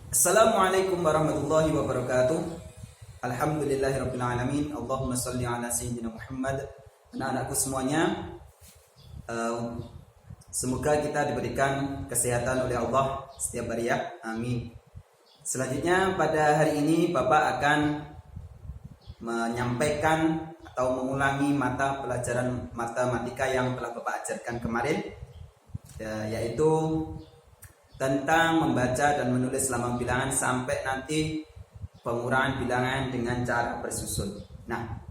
Assalamualaikum warahmatullahi wabarakatuh. Alhamdulillahirabbil alamin. Allahumma shalli ala sayyidina Muhammad. Anak-anakku semuanya, semoga kita diberikan kesehatan oleh Allah setiap hari ya. Amin. Selanjutnya pada hari ini Bapak akan menyampaikan atau mengulangi mata pelajaran matematika yang telah Bapak ajarkan kemarin, yaitu tentang membaca dan menulis lambang bilangan sampai nanti pengurangan bilangan dengan cara bersusun. Nah,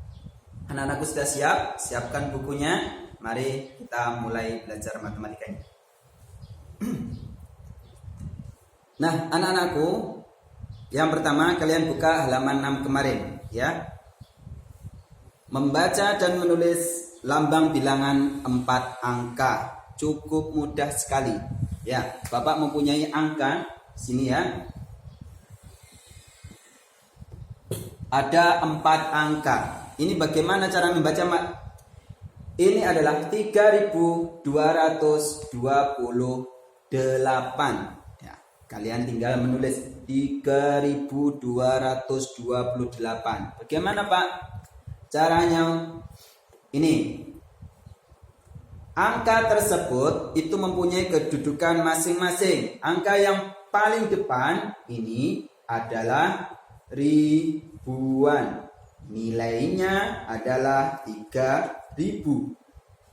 anak-anakku sudah siap? Siapkan bukunya. Mari kita mulai belajar matematikanya. Nah, anak-anakku, yang pertama kalian buka halaman 6 kemarin ya. Membaca dan menulis lambang bilangan 4 angka. Cukup mudah sekali. Ya, Bapak mempunyai angka sini ya. Ada 4 angka. Ini bagaimana cara membaca, Mak? Ini adalah 3228. Ya, kalian tinggal menulis 3228. Bagaimana, Pak? Caranya ini. Angka tersebut itu mempunyai kedudukan masing-masing. Angka yang paling depan ini adalah ribuan. Nilainya adalah 3000.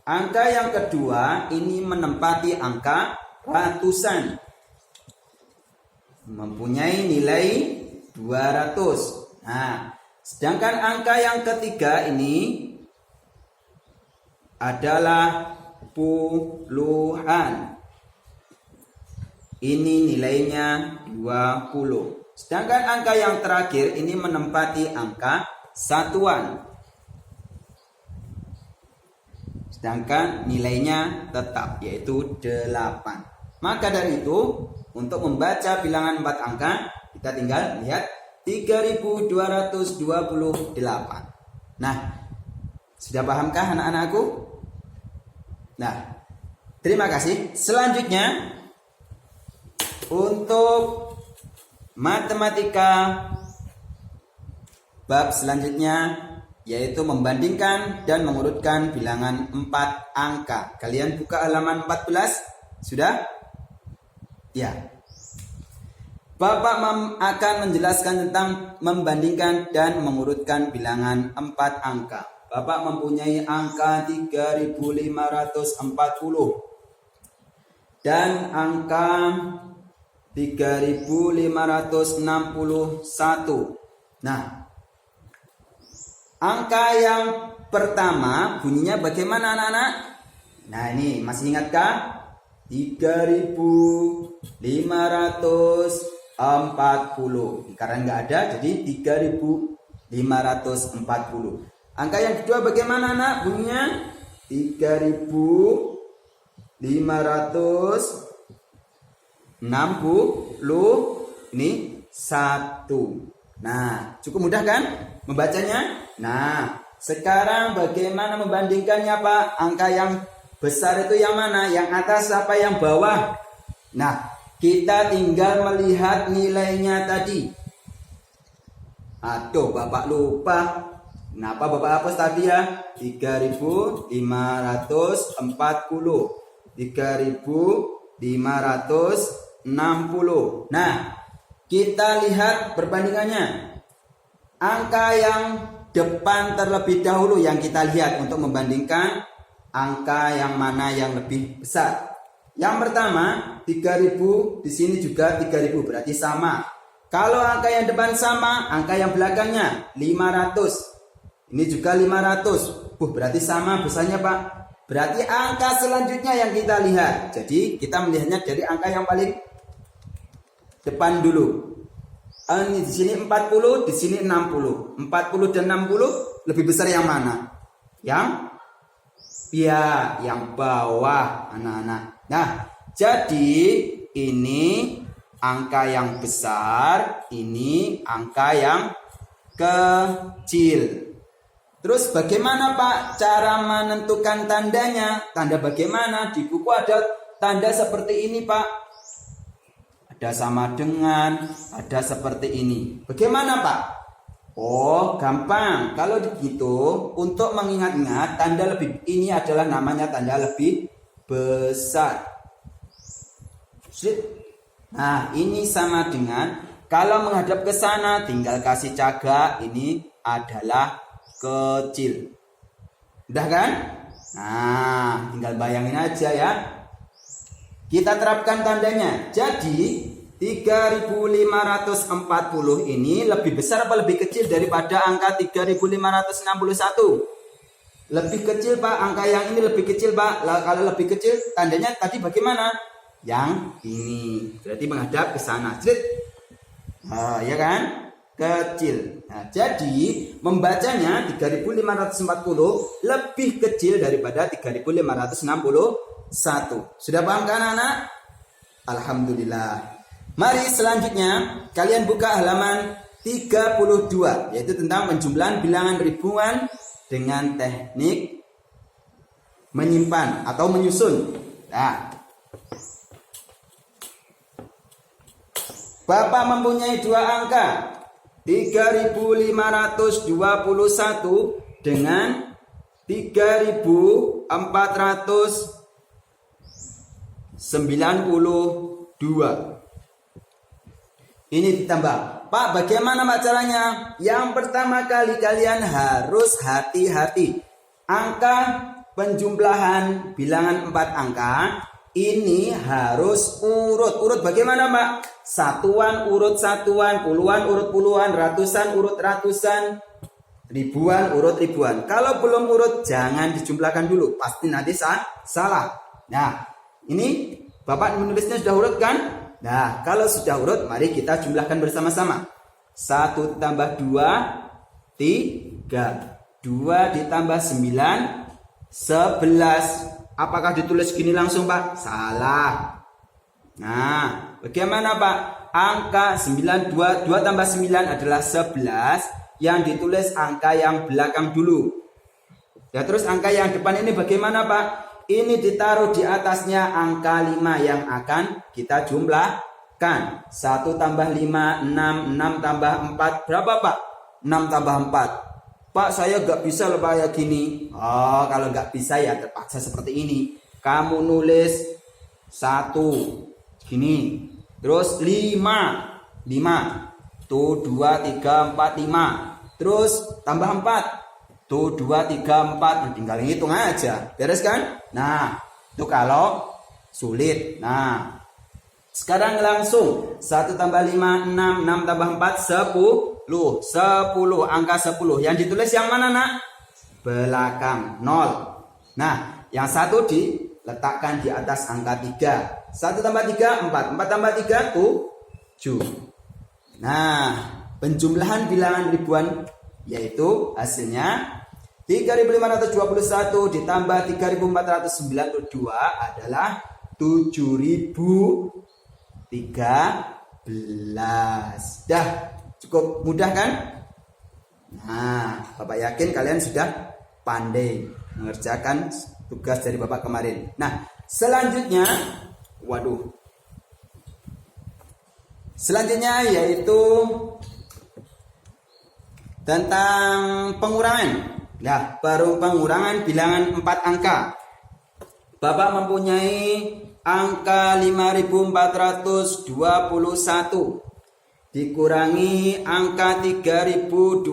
Angka yang kedua ini menempati angka ratusan. Mempunyai nilai 200. Nah, sedangkan angka yang ketiga ini adalah puluhan. Ini nilainya 20. Sedangkan angka yang terakhir ini menempati angka satuan. Sedangkan nilainya tetap, yaitu 8. Maka dari itu, untuk membaca bilangan 4 angka, kita tinggal lihat 3228. Nah, sudah pahamkah anak-anakku? Nah, terima kasih. Selanjutnya untuk matematika bab selanjutnya, yaitu membandingkan dan mengurutkan bilangan 4 angka. Kalian buka halaman 14. Sudah? Ya. Bapak akan menjelaskan tentang membandingkan dan mengurutkan bilangan 4 angka. Bapak mempunyai angka 3540 dan angka 3561. Nah, angka yang pertama bunyinya bagaimana anak-anak? Nah, ini masih ingatkah? 3540. Karena nggak ada, jadi 3540. Angka yang kedua bagaimana anak? Bunyinya 3560. Ini 1. Nah, cukup mudah kan membacanya? Nah, sekarang bagaimana membandingkannya, Pak? Angka yang besar itu yang mana? Yang atas apa yang bawah? Nah, kita tinggal melihat nilainya tadi. Aduh, Bapak lupa. Kenapa Bapak hapus tadi ya? 3540. 3560. Nah, kita lihat perbandingannya. Angka yang depan terlebih dahulu yang kita lihat untuk membandingkan angka yang mana yang lebih besar. Yang pertama 3000, di sini juga 3000, berarti sama. Kalau angka yang depan sama, angka yang belakangnya 500. Ini juga 500. Berarti sama besarnya, Pak. Berarti angka selanjutnya yang kita lihat. Jadi kita melihatnya dari angka yang paling depan dulu. Ini di sini 40, di sini 60. 40 dan 60 lebih besar yang mana? Yang bawah, anak-anak. Nah, jadi ini angka yang besar, ini angka yang kecil. Terus bagaimana, Pak, cara menentukan tandanya? Tanda bagaimana? Di buku ada tanda seperti ini, Pak. ada sama dengan, ada seperti ini. Bagaimana Pak? Oh, gampang. Kalau begitu, untuk mengingat-ingat, tanda lebih ini adalah namanya tanda lebih besar. Nah, ini sama dengan, kalau menghadap ke sana, tinggal kasih cagak, ini adalah kecil. Udah kan? Nah, tinggal bayangin aja ya. Kita terapkan tandanya. Jadi 3540 ini lebih besar apa lebih kecil daripada angka 3561? Lebih kecil Pak, angka yang ini lebih kecil Pak. Kalau lebih kecil tandanya tadi bagaimana? Yang ini. Berarti menghadap ke sana. Nah, ya kan? Kecil. Nah, jadi membacanya 3540 lebih kecil daripada 3561. Sudah paham kan anak? Alhamdulillah. Mari selanjutnya kalian buka halaman 32, yaitu tentang penjumlahan bilangan ribuan dengan teknik menyimpan atau menyusun. Nah, Bapak mempunyai dua angka 3521 dengan 3492. Ini ditambah. Pak, bagaimana Pak caranya? Yang pertama kali kalian harus hati-hati. Angka penjumlahan bilangan 4 angka ini harus urut. Urut bagaimana Pak? Satuan urut satuan, puluhan urut puluhan, ratusan urut ratusan, ribuan urut ribuan. Kalau belum urut jangan dijumlahkan dulu, pasti nanti salah. Nah, ini Bapak menulisnya sudah urut kan? Nah, kalau sudah urut, mari kita jumlahkan bersama-sama. 1 tambah 2, 3. 2 ditambah 9, 11. Apakah ditulis gini langsung Pak? Salah. Nah, bagaimana Pak? Angka 9, 2 tambah 9 adalah 11. Yang ditulis angka yang belakang dulu. Ya, terus angka yang depan ini bagaimana Pak? Ini ditaruh di atasnya angka 5 yang akan kita jumlahkan. 1 tambah 5, 6. 6 tambah 4, berapa Pak? 6 tambah 4. Pak, saya gak bisa loh Pak kayak gini. Oh, kalau gak bisa ya terpaksa seperti ini. Kamu nulis 1 gini, terus 5. Tuh 2, 3, 4, 5. Terus tambah 4. Tuh 2, 3, 4. Tinggal hitung aja. Beres kan? Nah, itu kalau sulit. Nah, sekarang langsung 1 tambah 5, 6. 6 tambah 4, 10. 10, angka 10. Yang ditulis yang mana nak? Belakang 0. Nah, yang satu diletakkan di atas angka 3. 1 tambah 3, 4. 4 tambah 3, 7. Nah, penjumlahan bilangan ribuan yaitu hasilnya 3521 ditambah 3492 adalah 7013. Dah, cukup mudah kan? Nah, Bapak yakin kalian sudah pandai mengerjakan tugas dari Bapak kemarin. Nah, selanjutnya yaitu tentang pengurangan. Nah, baru pengurangan bilangan 4 angka. Bapak mempunyai angka 5421 dikurangi angka 3230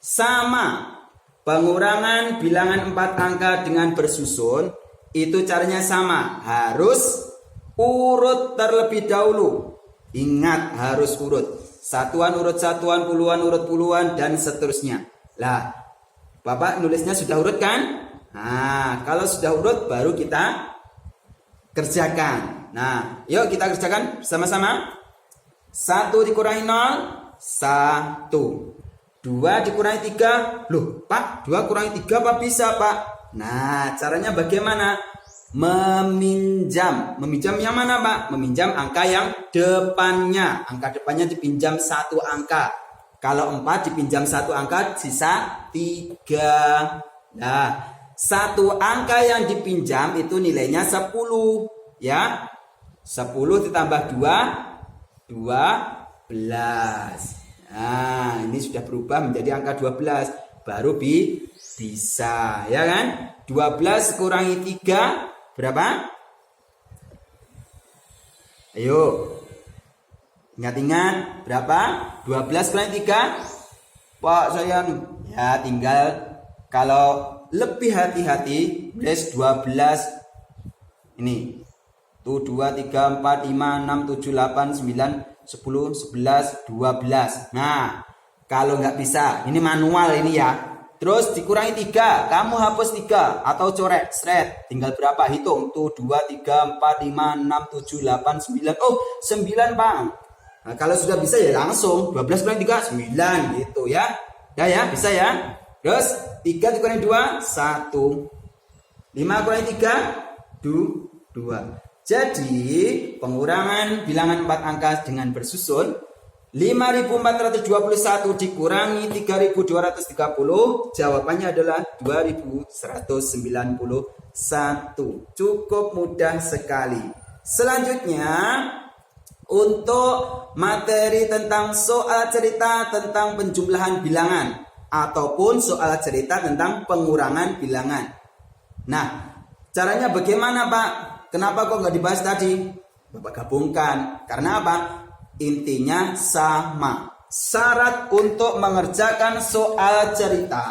sama. Pengurangan bilangan 4 angka dengan bersusun itu caranya sama, harus urut terlebih dahulu. Ingat, harus urut. Satuan urut satuan, puluhan urut puluhan, dan seterusnya. Lah, Bapak nulisnya sudah urut kan? Nah, kalau sudah urut baru kita kerjakan. Nah, yuk kita kerjakan sama-sama. 1 dikurangi 0, 1. 2 dikurangi 3. Loh, Pak, 2 kurangi 3 apa bisa, Pak? Nah, caranya bagaimana? Meminjam. Meminjam yang mana, Pak? Meminjam angka yang depannya. Angka depannya dipinjam 1 angka. Kalau 4 dipinjam 1 angka, sisa 3. Nah, 1 angka yang dipinjam itu nilainya 10. ya. 10 ditambah 2, 12. Nah, ini sudah berubah menjadi angka 12. Baru bisa, ya kan? 12 kurangi 3 berapa? Ayo. Ingat-ingat berapa? 12 kurangi 3. Pak Soyan, ya tinggal kalau lebih hati-hati, guys, 12 ini. Tuh 2 3 4 5 6 7 8 9 10 11 12. Nah, kalau nggak bisa, ini manual ini ya. Terus dikurangi 3, kamu hapus 3 atau coret, seret. Tinggal berapa? Hitung. Tuh 2 3 4 5 6 7 8 9. Oh, 9, Bang. Nah, kalau sudah bisa ya langsung 12 kurangi 3 9 gitu ya. Ya, bisa ya. Terus 3 dikurangi 2 1. 5 kurangi 3 2. Jadi, pengurangan bilangan 4 angka dengan bersusun 5.421 dikurangi 3.230, jawabannya adalah 2.191. Cukup mudah sekali. Selanjutnya, untuk materi tentang soal cerita tentang penjumlahan bilangan ataupun soal cerita tentang pengurangan bilangan. Nah, caranya bagaimana, Pak? Kenapa kok nggak dibahas tadi? Bapak gabungkan. Karena apa? Intinya sama. Syarat untuk mengerjakan soal cerita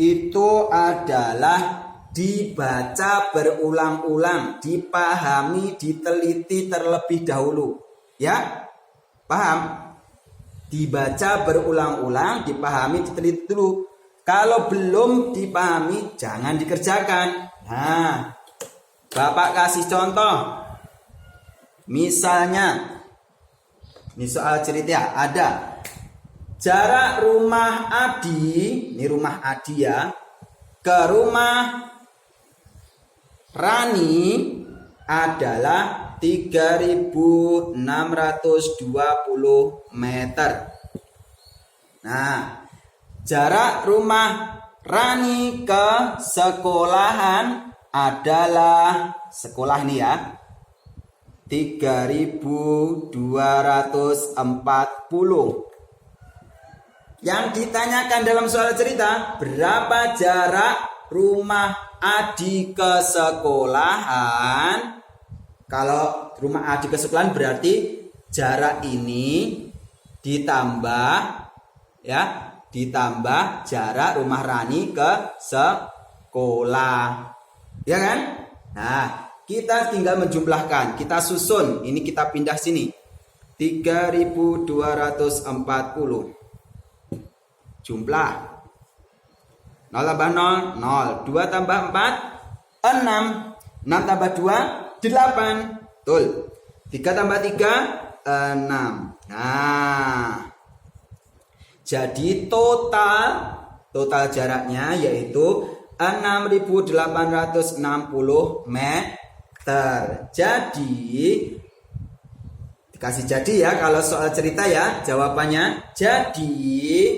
itu adalah dibaca berulang-ulang, dipahami, diteliti terlebih dahulu. Ya? Paham? Dibaca berulang-ulang, dipahami, diteliti dulu. Kalau belum dipahami, jangan dikerjakan. Nah, Bapak kasih contoh. Misalnya, ini soal cerita ada jarak rumah Adi, ini rumah Adi ya, ke rumah Rani adalah 3.620 meter. Nah, jarak rumah Rani ke sekolahan adalah sekolah ini ya 3.240. Yang ditanyakan dalam soal cerita, berapa jarak rumah Adi ke sekolahan? Kalau rumah Adi ke sekolahan berarti jarak ini ditambah jarak rumah Rani ke sekolah. Ya kan? Nah, kita tinggal menjumlahkan, kita susun. Ini kita pindah sini. 3.240. Jumlah. 0 tambah 0, 0. 2 tambah 4, 6. 6 tambah 2, 8. Betul. 3 tambah 3, 6. Nah. Jadi total jaraknya yaitu 6.860 meter. Jadi dikasih jadi ya kalau soal cerita ya jawabannya. Jadi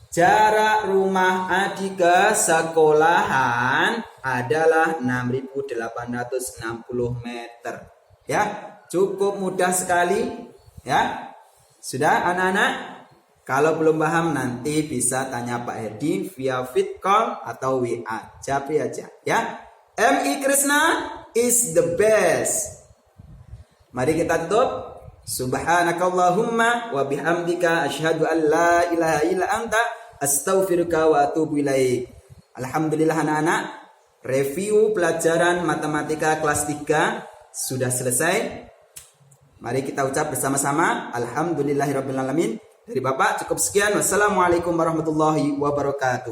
jarak rumah Adi ke sekolahan adalah 6.860 meter. Ya, cukup mudah sekali ya. Sudah anak-anak? Kalau belum paham nanti bisa tanya Pak Hedi via fit call atau WA. Japri aja ya. MI Krishna is the best. Mari kita tutup. Subhanakallahumma wa bihamdika asyhadu an la ilaha illa anta astaghfiruka wa atubu ilaik. Alhamdulillah anak-anak, review pelajaran matematika kelas 3 sudah selesai. Mari kita ucap bersama-sama alhamdulillahirabbil alamin. Dari Bapak cukup sekian. Wassalamualaikum warahmatullahi wabarakatuh.